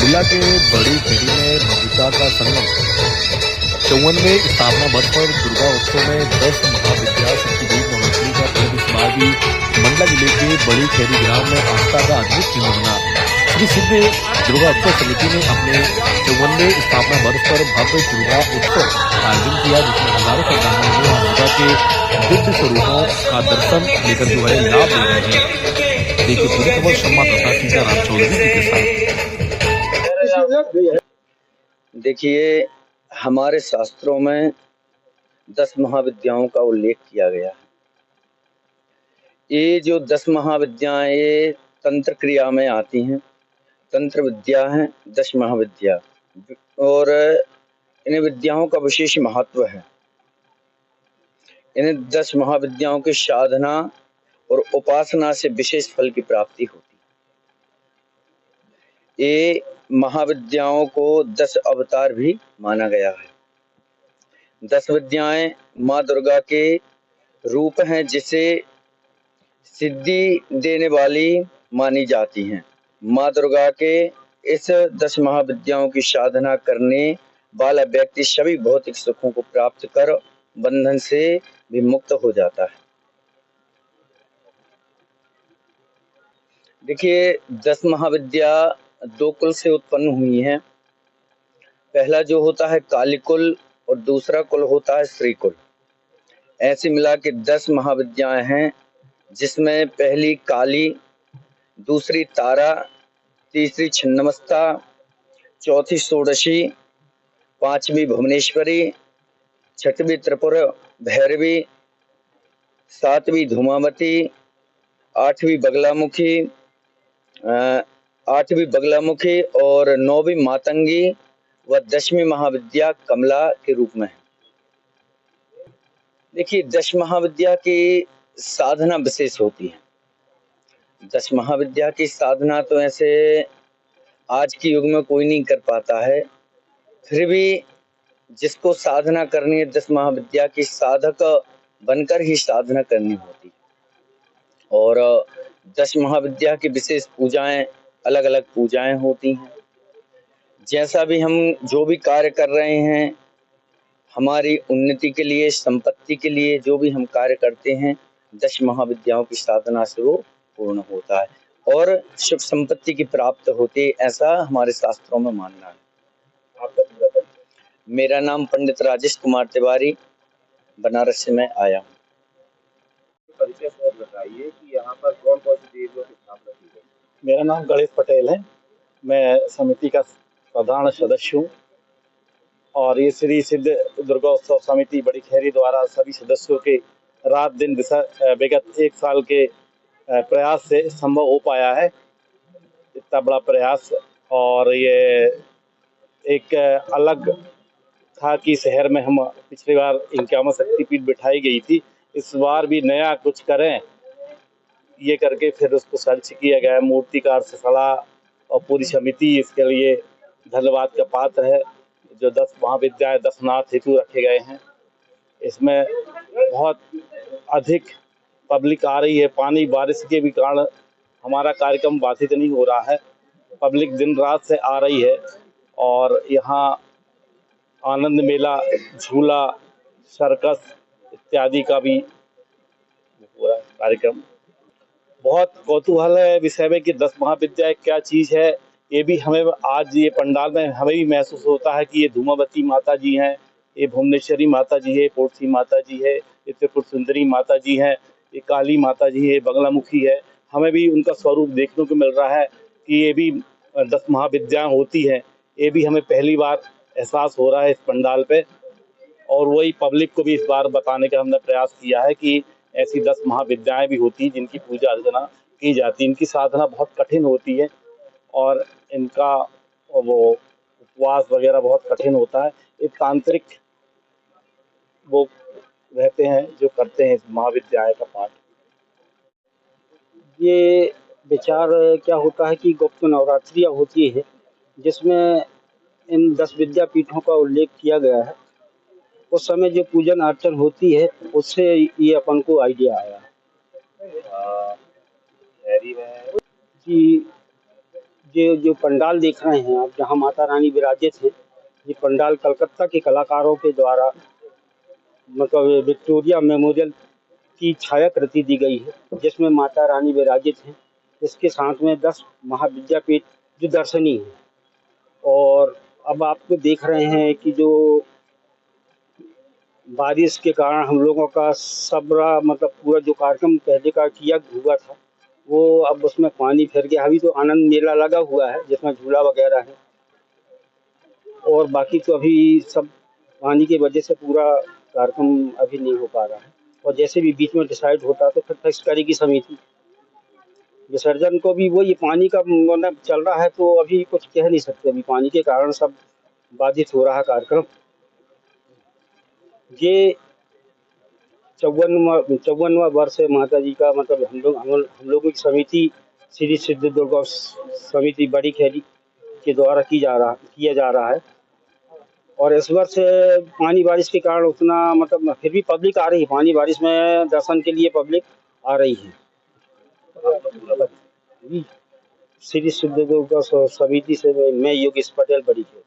जिला के बड़ी खेड़ी में बगीचा का संगम 54वें स्थापना वर्ष पर दुर्गा उत्सव में 10 महाविद्या शक्तिपीठ नवरात्रि का पर्व इस बार भी मंडला जिले के बड़ी खेड़ी ग्राम में आस्था का अद्भुत चिन्ह बना। श्री सिद्ध दुर्गा उत्सव समिति ने अपने 54वें स्थापना वर्ष पर भव्य दुर्गा उत्सव आयोजन किया, जिसमें हजारों श्रद्धालुओं ने दुर्गा के दिव्य स्वरूपों का दर्शन लेकर जो है लाभ ले रहे हैं। देखिए पूरी खबर संवाददाता सीताराम चौधरी जी के साथ। देखिए, हमारे शास्त्रों में 10 महाविद्याओं का उल्लेख किया गया है। ये जो 10 महाविद्याएं ये तंत्र क्रिया में आती हैं, तंत्र विद्या हैं 10 महाविद्या, और इन विद्याओं का विशेष महत्व है। इन 10 महाविद्याओं की साधना और उपासना से विशेष फल की प्राप्ति होती है। ये महाविद्याओं को 10 अवतार भी माना गया है। 10 विद्याएं माँ दुर्गा के रूप हैं, जिसे सिद्धि देने वाली मानी जाती हैं। माँ दुर्गा के इस 10 महाविद्याओं की साधना करने वाला व्यक्ति सभी भौतिक सुखों को प्राप्त कर बंधन से भी मुक्त हो जाता है। देखिए, 10 महाविद्या 2 कुल से उत्पन्न हुई हैं। पहला जो होता है काली कुल और दूसरा कुल होता है श्री कुल। ऐसे मिला के 10 महाविद्याएं हैं, जिसमें पहली काली, दूसरी तारा, तीसरी छिन्नमस्ता, चौथी षोडशी, पांचवी भुवनेश्वरी, छठवीं त्रिपुर भैरवी, सातवीं धूमावती, आठवीं बगलामुखी और 9वीं मातंगी व 10वीं महाविद्या कमला के रूप में है। देखिए, 10 महाविद्या की साधना विशेष होती है। 10 महाविद्या की साधना तो ऐसे आज के युग में कोई नहीं कर पाता है, फिर भी जिसको साधना करनी है 10 महाविद्या की साधक बनकर ही साधना करनी होती है। और 10 महाविद्या की विशेष पूजाएं, अलग अलग पूजाएं होती हैं। जैसा भी हम जो भी कार्य कर रहे हैं, हमारी उन्नति के लिए, संपत्ति के लिए जो भी हम कार्य करते हैं, 10 महाविद्याओं की साधना से वो पूर्ण होता है और सुख संपत्ति की प्राप्त होती है, ऐसा हमारे शास्त्रों में मानना है। आपका पूरा परिचय? मेरा नाम पंडित राजेश कुमार तिवारी, बनारस से मैं आया हूँ। परिचय से बताइए कि यहाँ पर कौन कौन सी देवियों की स्थापना की गई? मेरा नाम गणेश पटेल है। मैं समिति का प्रधान सदस्य हूँ और ये श्री सिद्ध दुर्गा उत्सव समिति बड़ी खैरी द्वारा सभी सदस्यों के रात दिन विगत 1 साल के प्रयास से संभव हो पाया है। इतना बड़ा प्रयास, और ये एक अलग था कि शहर में हम पिछली बार 51 शक्तिपीठ बिठाई गई थी, इस बार भी नया कुछ करें ये करके फिर उसको सर्च किया गया। मूर्तिकार से सलाह और पूरी समिति इसके लिए धन्यवाद का पात्र है। जो 10 महाविद्याएं 10 नाथ हेतु रखे गए हैं, इसमें बहुत अधिक पब्लिक आ रही है। पानी बारिश के भी कारण हमारा कार्यक्रम बाधित नहीं हो रहा है। पब्लिक दिन रात से आ रही है और यहाँ आनंद मेला, झूला, सर्कस इत्यादि का भी पूरा कार्यक्रम। बहुत कौतूहल है विषय में कि 10 महाविद्या क्या चीज़ है। ये भी हमें आज ये पंडाल में हमें भी महसूस होता है कि ये धूमावती माता जी हैं, ये भुवनेश्वरी माता जी है, पोटसी माता जी है, ये त्रिपुर सुंदरी माता जी हैं, ये काली माता जी है, बगलामुखी है। हमें भी उनका स्वरूप देखने को मिल रहा है कि ये भी 10 महाविद्याएं होती हैं। ये भी हमें पहली बार एहसास हो रहा है इस पंडाल पे, और वही पब्लिक को भी इस बार बताने का हमने प्रयास किया है कि ऐसी 10 महाविद्याएं भी होती हैं जिनकी पूजा अर्चना की जाती है। इनकी साधना बहुत कठिन होती है और इनका वो उपवास वगैरह बहुत कठिन होता है। एक तांत्रिक वो रहते हैं जो करते हैं इस महाविद्यालय का पाठ। ये विचार क्या होता है कि गुप्त नवरात्रियाँ होती है, जिसमें इन 10 विद्यापीठों का उल्लेख किया गया है। उस समय जो पूजन अर्चन होती है, उससे ये अपन को आइडिया आया कि जो पंडाल देख रहे हैं आप, जहाँ माता रानी विराजित है, ये पंडाल कलकत्ता के कलाकारों के द्वारा मतलब विक्टोरिया मेमोरियल की छायाकृति दी गई है, जिसमें माता रानी विराजित हैं। इसके साथ में 10 महाविद्यापीठ जो दर्शनीय है। और अब आपको देख रहे हैं कि जो बारिश के कारण हम लोगों का सबरा मतलब पूरा जो कार्यक्रम पहले का किया हुआ था, वो अब उसमें पानी फिर गया। अभी तो आनंद मेला लगा हुआ है जिसमें झूला वगैरह है, और बाकी तो अभी सब पानी की वजह से पूरा कार्यक्रम अभी नहीं हो पा रहा है। और जैसे भी बीच में डिसाइड होता है तो फिर फिक्स करेगी समिति। विसर्जन को भी वो ये पानी का मतलब चल रहा है, तो अभी कुछ कह नहीं सकते, अभी पानी के कारण सब बाधित हो रहा है कार्यक्रम। ये 54वां वर्ष है माता जी का, मतलब हम लोगों की समिति श्री सिद्ध दुर्गा समिति बड़ी खैरी के द्वारा किया जा रहा है। और इस वर्ष पानी बारिश के कारण उतना मतलब फिर भी पब्लिक आ रही है, पानी बारिश में दर्शन के लिए पब्लिक आ रही है। श्री सिद्ध दुर्गा समिति से मैं योगेश पटेल बड़ी खैरी।